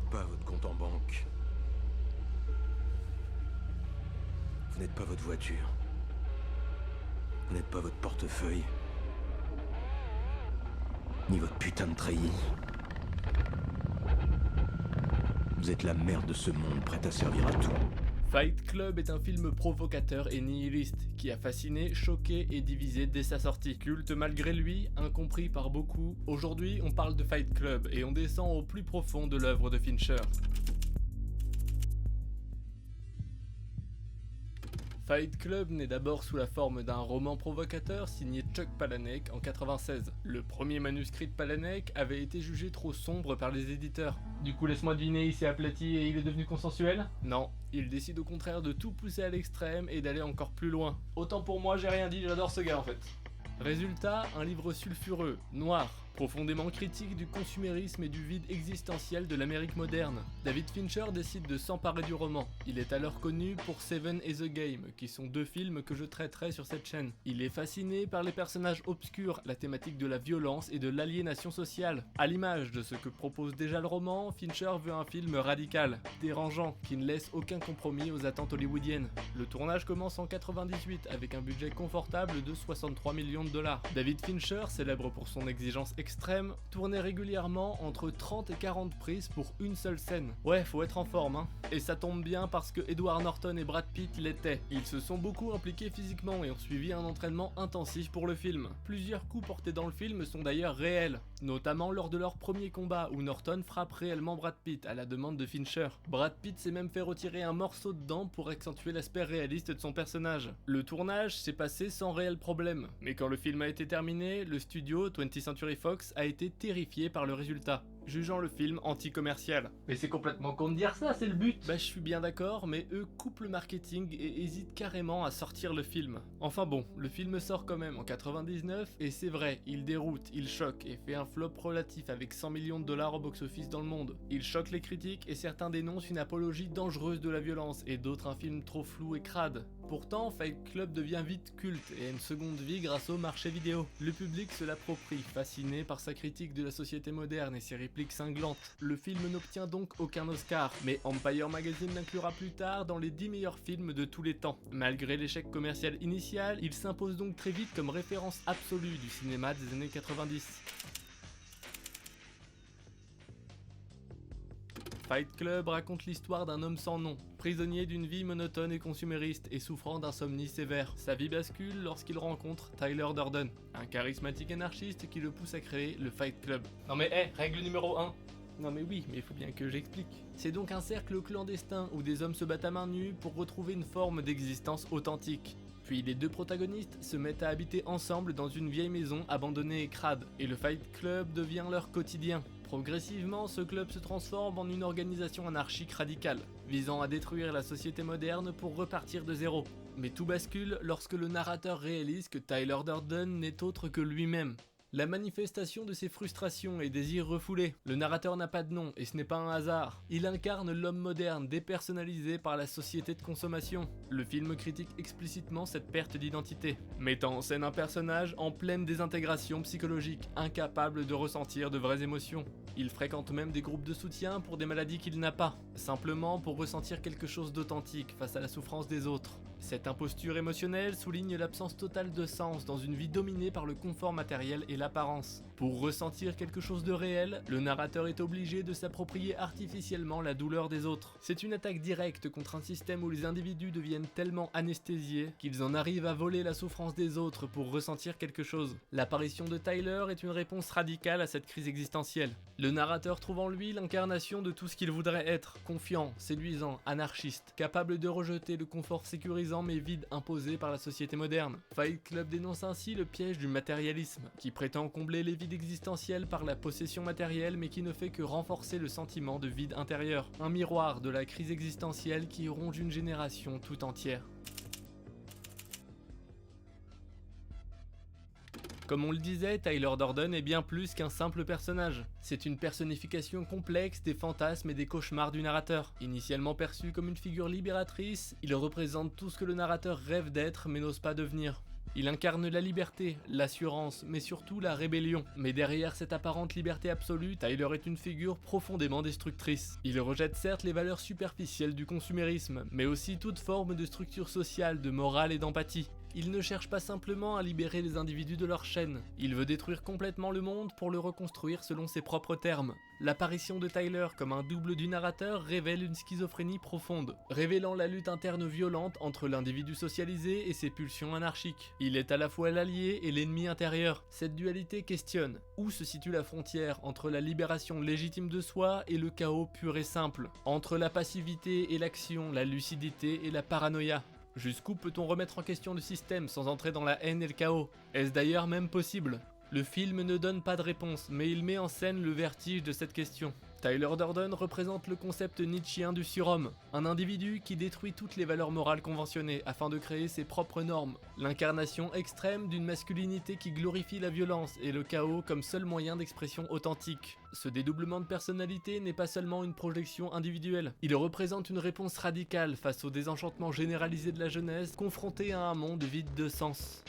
pas votre compte en banque. Vous n'êtes pas votre voiture. Vous n'êtes pas votre portefeuille. Ni votre putain de treillis. Vous êtes la merde de ce monde, prête à servir à tout. Fight Club est un film provocateur et nihiliste qui a fasciné, choqué et divisé dès sa sortie. Culte malgré lui, incompris par beaucoup, aujourd'hui on parle de Fight Club et on descend au plus profond de l'œuvre de Fincher. Fight Club naît d'abord sous la forme d'un roman provocateur signé Chuck Palahniuk en 96. Le premier manuscrit de Palahniuk avait été jugé trop sombre par les éditeurs. Du coup, laisse-moi deviner, il s'est aplati et il est devenu consensuel? Non, il décide au contraire de tout pousser à l'extrême et d'aller encore plus loin. Autant pour moi, j'ai rien dit, j'adore ce gars en fait. Résultat, un livre sulfureux, noir, profondément critique du consumérisme et du vide existentiel de l'Amérique moderne. David Fincher décide de s'emparer du roman. Il est alors connu pour Seven et The Game, qui sont deux films que je traiterai sur cette chaîne. Il est fasciné par les personnages obscurs, la thématique de la violence et de l'aliénation sociale. À l'image de ce que propose déjà le roman, Fincher veut un film radical, dérangeant, qui ne laisse aucun compromis aux attentes hollywoodiennes. Le tournage commence en 98 avec un budget confortable de 63 millions de dollars. David Fincher, célèbre pour son exigence extrême, tournait régulièrement entre 30 et 40 prises pour une seule scène. Ouais, faut être en forme, hein. Et ça tombe bien parce que Edward Norton et Brad Pitt l'étaient. Ils se sont beaucoup impliqués physiquement et ont suivi un entraînement intensif pour le film. Plusieurs coups portés dans le film sont d'ailleurs réels, notamment lors de leur premier combat où Norton frappe réellement Brad Pitt à la demande de Fincher. Brad Pitt s'est même fait retirer un morceau de dent pour accentuer l'aspect réaliste de son personnage. Le tournage s'est passé sans réel problème, mais quand le film a été terminé, le studio 20th Century Fox a été terrifié par le résultat, jugeant le film anti-commercial. Mais c'est complètement con de dire ça, c'est le but. Bah je suis bien d'accord, mais eux coupent le marketing et hésitent carrément à sortir le film. Enfin bon, le film sort quand même en 99 et c'est vrai, il déroute, il choque et fait un flop relatif avec 100 millions de dollars au box-office dans le monde. Il choque les critiques et certains dénoncent une apologie dangereuse de la violence et d'autres un film trop flou et crade. Pourtant, Fight Club devient vite culte et a une seconde vie grâce au marché vidéo. Le public se l'approprie, fasciné par sa critique de la société moderne et ses répliques cinglantes. Le film n'obtient donc aucun Oscar, mais Empire Magazine l'inclura plus tard dans les 10 meilleurs films de tous les temps. Malgré l'échec commercial initial, il s'impose donc très vite comme référence absolue du cinéma des années 90. Fight Club raconte l'histoire d'un homme sans nom, prisonnier d'une vie monotone et consumériste et souffrant d'insomnie sévère. Sa vie bascule lorsqu'il rencontre Tyler Durden, un charismatique anarchiste qui le pousse à créer le Fight Club. Non mais règle numéro 1. Non mais oui, mais il faut bien que j'explique. C'est donc un cercle clandestin où des hommes se battent à main nue pour retrouver une forme d'existence authentique. Puis les deux protagonistes se mettent à habiter ensemble dans une vieille maison abandonnée et crade, et le Fight Club devient leur quotidien. Progressivement, ce club se transforme en une organisation anarchique radicale, visant à détruire la société moderne pour repartir de zéro. Mais tout bascule lorsque le narrateur réalise que Tyler Durden n'est autre que lui-même. La manifestation de ses frustrations et désirs refoulés. Le narrateur n'a pas de nom et ce n'est pas un hasard. Il incarne l'homme moderne dépersonnalisé par la société de consommation. Le film critique explicitement cette perte d'identité, mettant en scène un personnage en pleine désintégration psychologique, incapable de ressentir de vraies émotions. Il fréquente même des groupes de soutien pour des maladies qu'il n'a pas, simplement pour ressentir quelque chose d'authentique face à la souffrance des autres. Cette imposture émotionnelle souligne l'absence totale de sens dans une vie dominée par le confort matériel et l'apparence. Pour ressentir quelque chose de réel, le narrateur est obligé de s'approprier artificiellement la douleur des autres. C'est une attaque directe contre un système où les individus deviennent tellement anesthésiés qu'ils en arrivent à voler la souffrance des autres pour ressentir quelque chose. L'apparition de Tyler est une réponse radicale à cette crise existentielle. Le narrateur trouve en lui l'incarnation de tout ce qu'il voudrait être, confiant, séduisant, anarchiste, capable de rejeter le confort sécurisant mais vide imposé par la société moderne. Fight Club dénonce ainsi le piège du matérialisme, qui prétend combler les vides existentiels par la possession matérielle mais qui ne fait que renforcer le sentiment de vide intérieur. Un miroir de la crise existentielle qui ronge une génération tout entière. Comme on le disait, Tyler Durden est bien plus qu'un simple personnage. C'est une personnification complexe des fantasmes et des cauchemars du narrateur. Initialement perçu comme une figure libératrice, il représente tout ce que le narrateur rêve d'être mais n'ose pas devenir. Il incarne la liberté, l'assurance, mais surtout la rébellion. Mais derrière cette apparente liberté absolue, Tyler est une figure profondément destructrice. Il rejette certes les valeurs superficielles du consumérisme, mais aussi toute forme de structure sociale, de morale et d'empathie. Il ne cherche pas simplement à libérer les individus de leur chaîne, il veut détruire complètement le monde pour le reconstruire selon ses propres termes. L'apparition de Tyler comme un double du narrateur révèle une schizophrénie profonde, révélant la lutte interne violente entre l'individu socialisé et ses pulsions anarchiques. Il est à la fois l'allié et l'ennemi intérieur. Cette dualité questionne où se situe la frontière entre la libération légitime de soi et le chaos pur et simple, entre la passivité et l'action, la lucidité et la paranoïa. Jusqu'où peut-on remettre en question le système sans entrer dans la haine et le chaos? Est-ce d'ailleurs même possible? Le film ne donne pas de réponse, mais il met en scène le vertige de cette question. Tyler Durden représente le concept nietzschéen du surhomme, un individu qui détruit toutes les valeurs morales conventionnées afin de créer ses propres normes, l'incarnation extrême d'une masculinité qui glorifie la violence et le chaos comme seul moyen d'expression authentique. Ce dédoublement de personnalité n'est pas seulement une projection individuelle, il représente une réponse radicale face au désenchantement généralisé de la jeunesse confrontée à un monde vide de sens.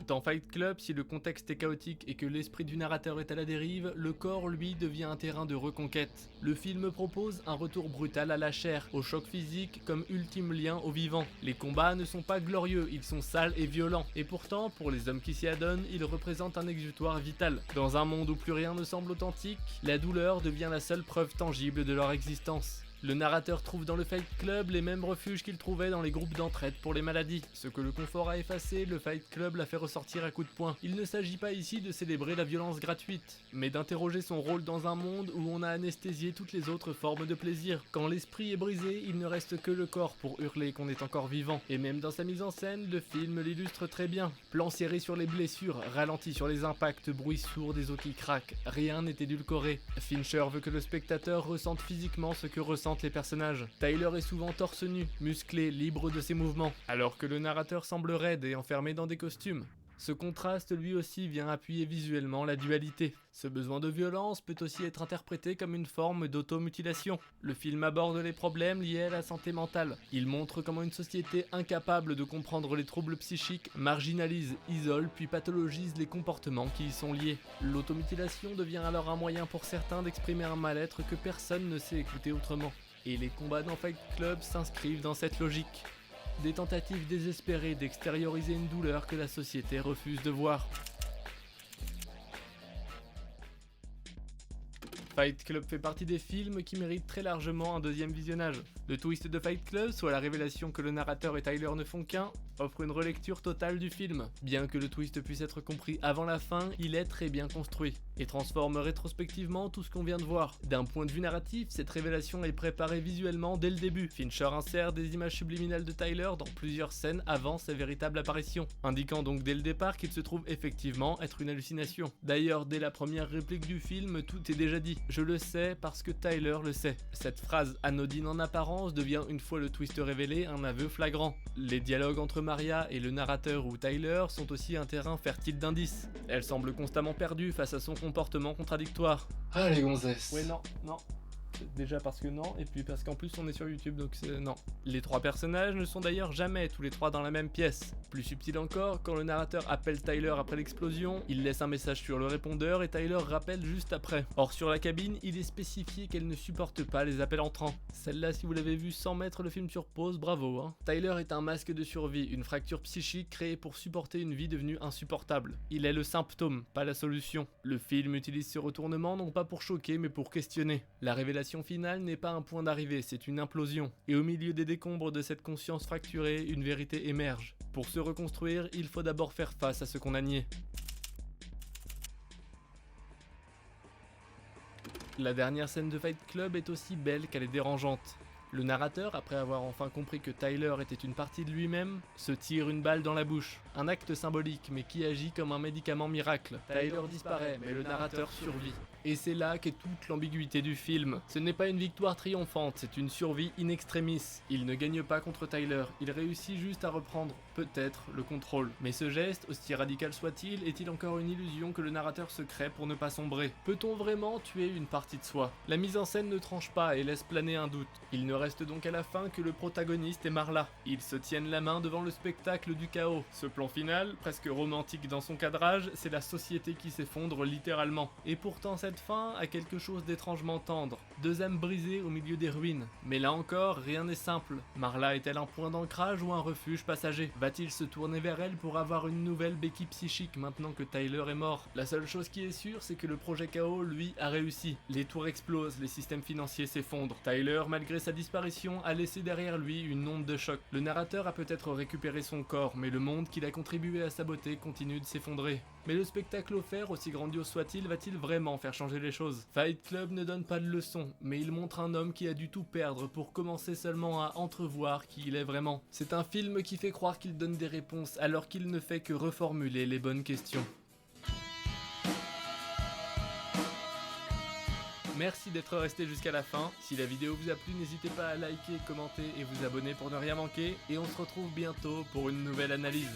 Dans Fight Club, si le contexte est chaotique et que l'esprit du narrateur est à la dérive, le corps, lui, devient un terrain de reconquête. Le film propose un retour brutal à la chair, au choc physique comme ultime lien au vivant. Les combats ne sont pas glorieux, ils sont sales et violents. Et pourtant, pour les hommes qui s'y adonnent, ils représentent un exutoire vital. Dans un monde où plus rien ne semble authentique, la douleur devient la seule preuve tangible de leur existence. Le narrateur trouve dans le Fight Club les mêmes refuges qu'il trouvait dans les groupes d'entraide pour les maladies. Ce que le confort a effacé, le Fight Club l'a fait ressortir à coups de poing. Il ne s'agit pas ici de célébrer la violence gratuite, mais d'interroger son rôle dans un monde où on a anesthésié toutes les autres formes de plaisir. Quand l'esprit est brisé, il ne reste que le corps pour hurler qu'on est encore vivant. Et même dans sa mise en scène, le film l'illustre très bien. Plan serré sur les blessures, ralenti sur les impacts, bruit sourd des os qui craquent. Rien n'est édulcoré. Fincher veut que le spectateur ressente physiquement ce que ressentent les personnages. Tyler est souvent torse nu, musclé, libre de ses mouvements, alors que le narrateur semble raide et enfermé dans des costumes. Ce contraste lui aussi vient appuyer visuellement la dualité. Ce besoin de violence peut aussi être interprété comme une forme d'automutilation. Le film aborde les problèmes liés à la santé mentale. Il montre comment une société incapable de comprendre les troubles psychiques marginalise, isole puis pathologise les comportements qui y sont liés. L'automutilation devient alors un moyen pour certains d'exprimer un mal-être que personne ne sait écouter autrement. Et les combats dans Fight Club s'inscrivent dans cette logique. Des tentatives désespérées d'extérioriser une douleur que la société refuse de voir. Fight Club fait partie des films qui méritent très largement un deuxième visionnage. Le twist de Fight Club, soit la révélation que le narrateur et Tyler ne font qu'un, offre une relecture totale du film. Bien que le twist puisse être compris avant la fin, il est très bien construit, et transforme rétrospectivement tout ce qu'on vient de voir. D'un point de vue narratif, cette révélation est préparée visuellement dès le début. Fincher insère des images subliminales de Tyler dans plusieurs scènes avant sa véritable apparition, indiquant donc dès le départ qu'il se trouve effectivement être une hallucination. D'ailleurs, dès la première réplique du film, tout est déjà dit. Je le sais parce que Tyler le sait. Cette phrase anodine en apparence devient, une fois le twist révélé, un aveu flagrant. Les dialogues entre Maria et le narrateur ou Tyler sont aussi un terrain fertile d'indices. Elle semble constamment perdue face à son comportement contradictoire. Ah les gonzesses. Ouais, non. Déjà parce que non, et puis parce qu'en plus on est sur YouTube, donc c'est non. Les trois personnages ne sont d'ailleurs jamais tous les trois dans la même pièce. Plus subtil encore, quand le narrateur appelle Tyler après l'explosion, il laisse un message sur le répondeur et Tyler rappelle juste après. Or sur la cabine, il est spécifié qu'elle ne supporte pas les appels entrants. Celle-là, si vous l'avez vu sans mettre le film sur pause, bravo hein. Tyler est un masque de survie, une fracture psychique créée pour supporter une vie devenue insupportable. Il est le symptôme, pas la solution. Le film utilise ce retournement non pas pour choquer mais pour questionner. La révélation finale n'est pas un point d'arrivée, c'est une implosion. Et au milieu des décombres de cette conscience fracturée, une vérité émerge. Pour se reconstruire, il faut d'abord faire face à ce qu'on a nié. La dernière scène de Fight Club est aussi belle qu'elle est dérangeante. Le narrateur, après avoir enfin compris que Tyler était une partie de lui-même, se tire une balle dans la bouche. Un acte symbolique, mais qui agit comme un médicament miracle. Tyler disparaît, mais le narrateur survit. Et c'est là qu'est toute l'ambiguïté du film. Ce n'est pas une victoire triomphante, c'est une survie in extremis. Il ne gagne pas contre Tyler, il réussit juste à reprendre, peut-être, le contrôle. Mais ce geste, aussi radical soit-il, est-il encore une illusion que le narrateur se crée pour ne pas sombrer? Peut-on vraiment tuer une partie de soi? La mise en scène ne tranche pas et laisse planer un doute. Il ne reste donc à la fin que le protagoniste et Marla. Ils se tiennent la main devant le spectacle du chaos. Ce plan final, presque romantique dans son cadrage, c'est la société qui s'effondre littéralement. Et pourtant cette fin a quelque chose d'étrangement tendre. Deux âmes brisées au milieu des ruines. Mais là encore, rien n'est simple. Marla est-elle un point d'ancrage ou un refuge passager? Va-t-il se tourner vers elle pour avoir une nouvelle béquille psychique maintenant que Tyler est mort? La seule chose qui est sûre, c'est que le projet Chaos, lui, a réussi. Les tours explosent, les systèmes financiers s'effondrent. Tyler, malgré sa disparition, a laissé derrière lui une onde de choc. Le narrateur a peut-être récupéré son corps, mais le monde qu'il a contribué à saboter continue de s'effondrer. Mais le spectacle offert, aussi grandiose soit-il, va-t-il vraiment faire changer les choses? Fight Club ne donne pas de leçon, mais il montre un homme qui a dû tout perdre pour commencer seulement à entrevoir qui il est vraiment. C'est un film qui fait croire qu'il donne des réponses alors qu'il ne fait que reformuler les bonnes questions. Merci d'être resté jusqu'à la fin. Si la vidéo vous a plu, n'hésitez pas à liker, commenter et vous abonner pour ne rien manquer. Et on se retrouve bientôt pour une nouvelle analyse.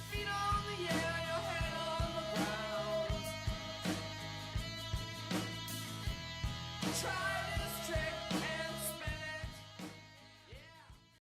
Try